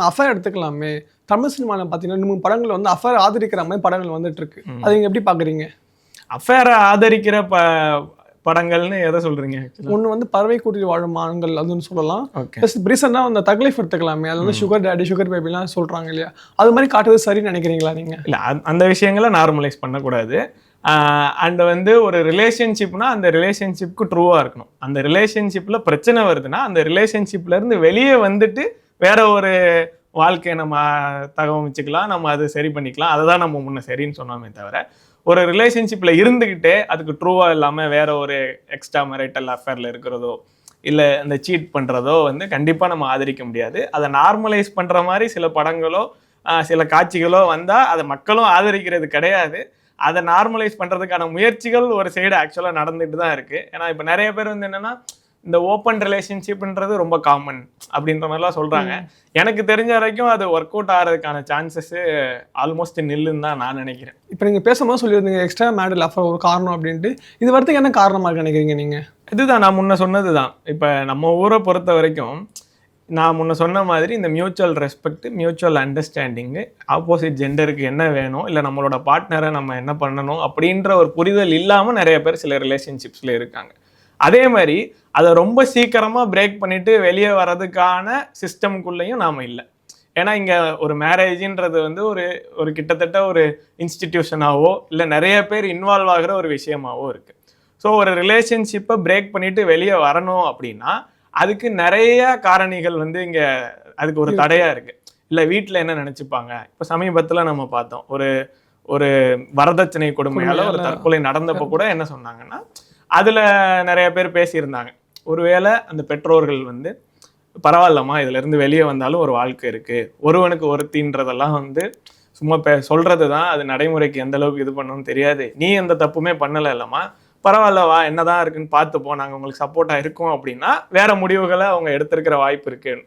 Affair எடுத்துக்கலாமே. Tamil சினிமால பார்த்தீங்கன்னா, 2, 3 படங்கள் வந்து அஃபேர் ஆதரிக்கிற மாரி படங்கள் வந்துட்டு இருக்கு. அத நீங்க எப்படி பார்க்குறீங்க? அஃபேர ஆதரிக்கிற படங்கள்னு எதை சொல்றீங்க? ஒண்ணு வந்து பறவை கூட்டில் வாழும் மான்கள் அதுன்னு சொல்லலாம். ஓகே. ரீசெண்டா அந்த தக்லைஃப் எடுத்துக்கலாமே. அது வந்து சுகர் டாடி, சுகர் பேபிலாம் சொல்றாங்க இல்லையா? அது மாரி காட்டுறது சரின்னு நினைக்கிறீங்களா நீங்க? இல்ல அந்த விஷயங்களை நார்மலைஸ் பண்ணக்கூடாது. அண்ட் வந்து ஒரு ரிலேஷன்ஷிப்னா அந்த ரிலேஷன்ஷிப்க்கு ட்ரூவா இருக்கணும். அந்த ரிலேஷன்ஷிப்ல பிரச்சனை வருதுன்னா அந்த ரிலேஷன்ஷிப்ல இருந்து வெளியே வந்துட்டு வேற ஒரு வாழ்க்கையை நம்ம தகவமைச்சுக்கலாம், நம்ம அது சரி பண்ணிக்கலாம். அதை தான் நம்ம முன்ன சரின்னு சொன்னோமே தவிர, ஒரு ரிலேஷன்ஷிப்ல இருந்துகிட்டே அதுக்கு ட்ரூவா இல்லாம வேற ஒரு எக்ஸ்ட்ரா மேரிட்டல் அஃபேர்ல இருக்கிறதோ இல்ல அந்த சீட் பண்றதோ வந்து கண்டிப்பா நம்ம ஆதரிக்க முடியாது. அதை நார்மலைஸ் பண்ற மாதிரி சில படங்களோ சில காட்சிகளோ வந்தா அதை மக்களும் ஆதரிக்கிறது கிடையாது. அதை நார்மலைஸ் பண்றதுக்கான முயற்சிகள் ஒரு சைடு ஆக்சுவலா நடந்துட்டு தான் இருக்கு. ஏன்னா இப்ப நிறைய பேர் வந்து என்னன்னா இந்த ஓப்பன் ரிலேஷன்ஷிப்ன்றது ரொம்ப காமன் அப்படின்ற மாதிரிலாம் சொல்றாங்க. எனக்கு தெரிஞ்ச வரைக்கும் அது ஒர்க் அவுட் ஆகிறதுக்கான சான்சஸ் ஆல்மோஸ்ட் நில்லுன்னு தான் நான் நினைக்கிறேன். இப்போ நீங்க பேசும்போது சொல்லியிருந்தீங்க எக்ஸ்ட்ரா மேரிட்டல் அஃபேர் ஒரு காரணம் அப்படின்ட்டு. இது வரதுக்கு என்ன காரணமா நினைக்கிறீங்க நீங்க? இதுதான் நான் முன்ன சொன்னது தான். இப்போ நம்ம ஊரை பொறுத்த வரைக்கும் நான் முன்ன சொன்ன மாதிரி இந்த mutual respect, mutual understanding, opposite ஜெண்டருக்கு என்ன வேணும், இல்லை நம்மளோட பார்ட்னரை நம்ம என்ன பண்ணணும் அப்படின்ற ஒரு புரிதல் இல்லாமல் நிறைய பேர் சில ரிலேஷன்ஷிப்ஸில் இருக்காங்க. அதே மாதிரி அதை ரொம்ப சீக்கிரமாக பிரேக் பண்ணிட்டு வெளியே வர்றதுக்கான சிஸ்டம்குள்ளேயும் நாம் இல்லை. ஏன்னா இங்கே ஒரு மேரேஜின்றது வந்து ஒரு கிட்டத்தட்ட ஒரு இன்ஸ்டிடியூஷனாவோ இல்லை நிறைய பேர் இன்வால்வ் ஆகிற ஒரு விஷயமாவோ இருக்குது. ஸோ ஒரு ரிலேஷன்ஷிப்பை பிரேக் பண்ணிட்டு வெளியே வரணும் அப்படின்னா அதுக்கு நிறைய காரணிகள் வந்து இங்கே அதுக்கு ஒரு தடையாக இருக்குது. இல்லை வீட்டில் என்ன நினச்சிப்பாங்க. இப்போ சமீபத்தில் நம்ம பார்த்தோம் ஒரு வரதட்சணை கொடுமையால் ஒரு தற்கொலை நடந்தப்போ கூட என்ன சொன்னாங்கன்னா அதில் நிறைய பேர் பேசியிருந்தாங்க. ஒருவேளை அந்த பெற்றோர்கள் வந்து பரவாயில்லம்மா இதுலேருந்து வெளியே வந்தாலும் ஒரு வாழ்க்கை இருக்குது, ஒருவனுக்கு ஒருத்தின்றதெல்லாம் வந்து சும்மா சொல்கிறது தான், அது நடைமுறைக்கு எந்த அளவுக்கு இது பண்ணணும்னு தெரியாது, நீ எந்த தப்புமே பண்ணலை இல்லைம்மா, பரவாயில்லவா என்னதான் இருக்குன்னு பார்த்துப்போம், நாங்கள் உங்களுக்கு சப்போர்ட்டாக இருக்கோம் அப்படின்னா வேற முடிவுகளை அவங்க எடுத்திருக்கிற வாய்ப்பு இருக்கு.